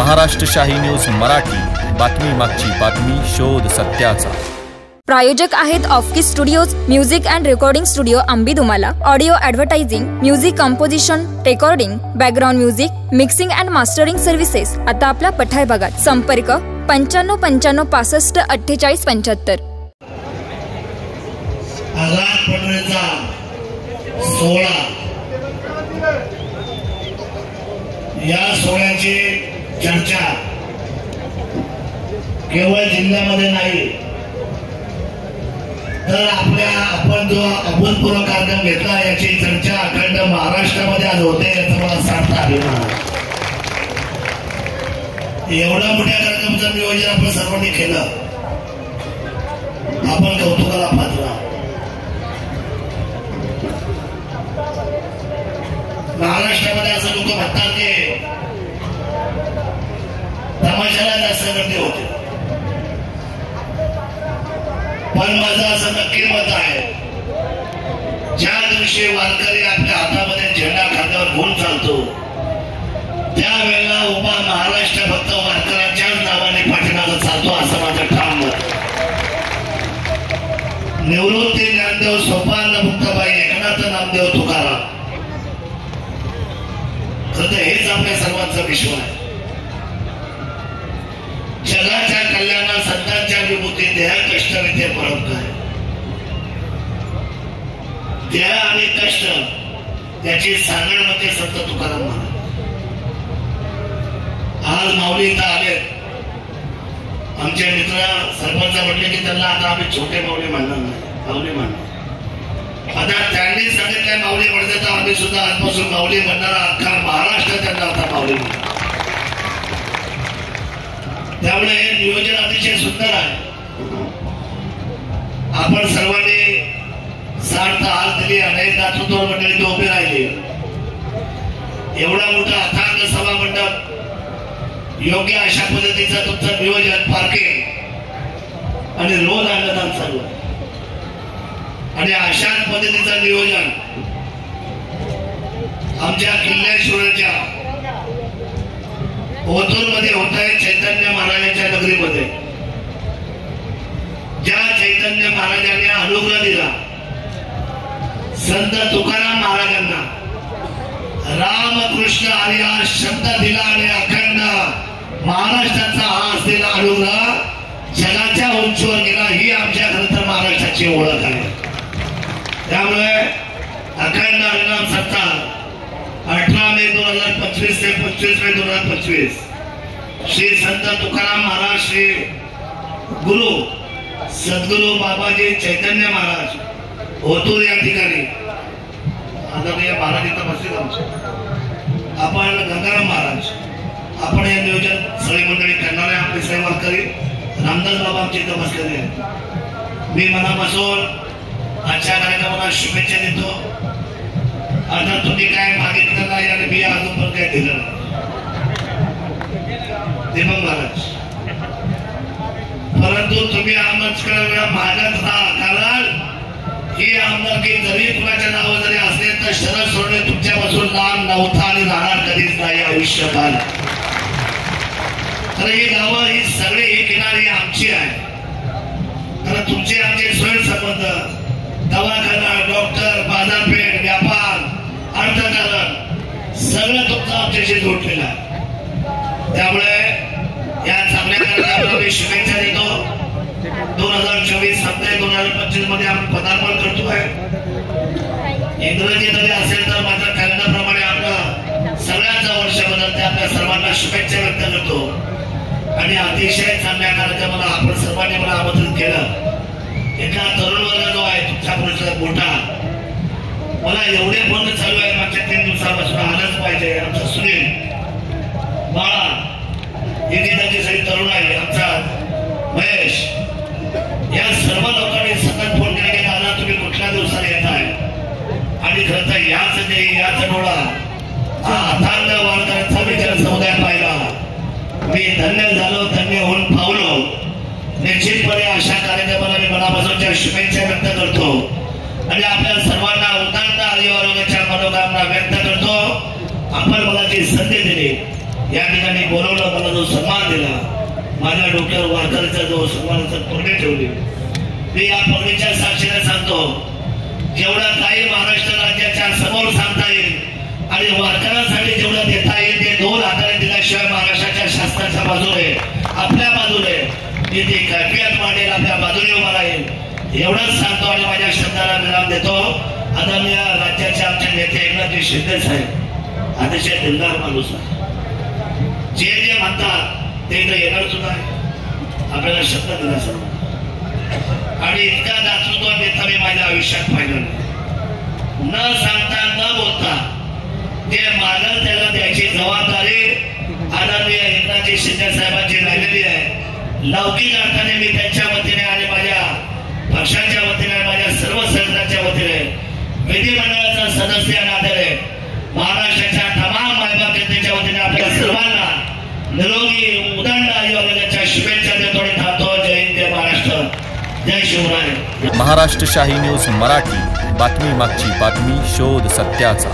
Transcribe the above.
महाराष्ट्र शाही न्यूज मराठी, बातमी मागची बातमी, शोध सत्याचा। प्रायोजक आहेत Offkey Studios, music and recording studio Ambidumala, audio advertising, music composition, recording, background music, mixing and mastering services आता आपल्या पठार भागात। संपर्क 95 95 65 48 75। आझाद पडण्याचा सोहळा, या सोहळ्याची चर्चा केवळ जिल्ह्यामध्ये नाही तर आपण जो अभूतपूर्व कार्यक्रम घेतला याची चर्चा अखंड महाराष्ट्रामध्ये आज होते, याचा मला सार्थ अभिमान आहे। एवढ्या मोठ्या कार्यक्रमाचं नियोजन आपण सर्वांनी केलं, आपण कौतुकाला पात्र। महाराष्ट्रामध्ये असं लोक म्हणतात की तमाशाला जास्त गर्दी होते, पण माझं असं नक्की मत आहे, ज्या दिवशी वारकरी आपल्या हातामध्ये झेंडा खात्यावर घेऊन चालतो त्यावेळेला उभा महाराष्ट्र फक्त वारकऱ्यांच्याच नावाने पाठीमागे चालतो, असं माझं ठाम मत। निवृत्ती ज्ञानदेव सोपान मुक्ताबाई एकनाथ नामदेव तुकाराम, खरं हेच आपल्या सर्वांचा विश्व आहे। जगाच्या कल्याणात संतांच्या विभूती देह कष्ट विथे परोपकार, देह आणि कष्ट त्याची सांगड मध्ये संत तुकाराम महाराज। आज माऊली इथं आले, आमचे मित्र सरपंच म्हटले की त्यांना आता आम्ही छोटे माऊली म्हणणार नाही, माऊली म्हणणार। आता त्यांनी सांगितलंय माऊली म्हणते तर आम्ही सुद्धा आजपासून माऊली म्हणणारा अख्खा महाराष्ट्र त्यांना आता माऊली म्हणतो। त्यामुळे हे नियोजन अतिशय सुंदर आहे। आपण सर्वांनी सार्थ हात दिली, अनेक दातृत्व मंडळी उभे राहिले, एवढा मोठा अथांग सभा मंडप, योग्य अशा पद्धतीचं तुमचं नियोजन, पार्किंग आणि रोज अन्नदान चालू आहे, आणि अशाच पद्धतीचं नियोजन आमच्या किल्लेश्वरच्या ओतूर मध्ये होत आहे, चैतन्य महाराजांच्या नगरीमध्ये। ज्या चैतन्य महाराजांनी अनुग्रह दिला संत तुकाराम महाराजांना, रामकृष्ण हरी हा शब्द दिला आणि अखंड महाराष्ट्राचा हा असलेला अनुग्रह जगाच्या उंचीवर गेला, ही आमच्या खरं तर महाराष्ट्राची ओळख आहे। त्यामुळे अखंड हरिनाम सप्ताह 18 मे 2025 ते 25 मे 2025 श्री संत तुकाराम महाराज, श्री गुरु सद्गुरु बाबाजी चैतन्य महाराज ओतूर या ठिकाणी, आदरणीय महाराज इथं बसले आमचे, आपण गंगाराम महाराज, आपण हे नियोजन सगळी मंडळी करणारे आपले सेवाकरी रामदास बाबा आमच्या इथं बसलेले आहेत। मी मनापासून आजच्या कार्यक्रमाला शुभेच्छा देतो। आता तुम्ही काय मागितलं नाही आणि मी अजून पण काय दिलं नाही, देवम महाराज, परंतु तुम्ही आमदार मागत राहा, कारण ही आमदारकी जरी कुणाच्या नाव जरी असले तर शरद सोडणे तुमच्यापासून लांब नव्हता आणि राहणार कधीच नाही आयुष्यभर। तर ही गावं, ही सगळी ही किनारी आमची आहे, कारण तुमचे आमचे स्वयं संबंध, दवाखाना, डॉक्टर, बाजारपेठ, व्यापार, अर्थकारण सगळं तुमचं आमच्याशी जोडलेलं आहे। त्यामुळे या चांगल्या कार्यक्रमाला मी शुभेच्छा देतो। 2024 संपते, 2025 मध्ये आपण पदार्पण करतोय। इंग्रजी मध्ये असेल तर माझ्या कॅलेंडरप्रमाणे आपलं सगळ्यांचं वर्ष बदलते, आपल्या सर्वांना शुभेच्छा व्यक्त करतो। आणि अतिशय चांगल्या कार्यक्रमाला आपण सर्वांनी मला आमंत्रित केलं। एका तरुण वर्ग जो आहे तुमच्या परिसरात मोठा, मला एवढे फोन चालू आहे मागच्या 3 दिवसापासून, आलंच पाहिजे। आमचा सुनील बाळा, त्याची सगळी तरुण आहे, आमचा महेश, या सर्व लोकांनी सतत फोन केले की दादा तुम्ही कुठल्या दिवसाला येत आहे, आणि खरं तर याच डोळा हा अथांग वारकऱ्यांचा विचार समुदाय पाहिला, मी धन्य झालो, धन्य होऊन पावलो। निश्चितपणे अशा कार्यक्रमाला मी मनापासूनच्या शुभेच्छा व्यक्त करतो आणि आपल्या सर्वांना उदांत आरोग्याच्या मनोकामना व्यक्त करतो। आपण मला जी संधी दिली या ठिकाणी बोलवलं, मला जो सन्मान दिला, माझ्या डोक्यावर वारकऱ्याचा जो सन्मानाचा पगडी ठेवली, मी या पगडीच्या साक्षीने सांगतो, जेवढं काही महाराष्ट्र राज्याच्या समोर सांगता येईल आणि वारकऱ्यांसाठी जेवढं देता येईल ते 2 हाताने दिल्याशिवाय महाराष्ट्राच्या शासनाच्या बाजूने, आपल्या बाजूने मी ती कैफियत मांडेल, आपल्या बाजूने उभा राहील एवढंच सांगतो आणि माझ्या शब्दाला विराम देतो. आदरणीय राज्याचे आमचे नेते एकनाथजी शिंदे साहेब अतिशय दिलदार माणूस आहे, जे म्हणतात ते इथं येणार सुद्धा आहे, आपल्याला शब्द दिला सांगतो. आणि इतका दातृत्व नेता मी माझ्या आयुष्यात पाहिलं नाही. न सांगता न बोलता जे मागल त्याला द्यायची जबाबदारी आदरणीय एकनाथजी शिंदे साहेबांची राहिलेली आहे. लौकिक अर्थाने मी त्यांच्या वतीने आणि माझ्या पक्षाच्या वतीने, माझ्या सर्व संघटनाच्या वतीने, विधिमंडळाचा सदस्य नात्याने, महाराष्ट्राच्या तमाम मायबाप जनतेच्या वतीने आपल्या सर्वांना निरोगी उदंड आयुर्वेदाच्या शुभेच्छा देतो आणि थांबतो. जय हिंद, जय महाराष्ट्र, जय शिवराय. महाराष्ट्र शाही न्यूज मराठी, बातमी मागची बातमी, शोध सत्याचा.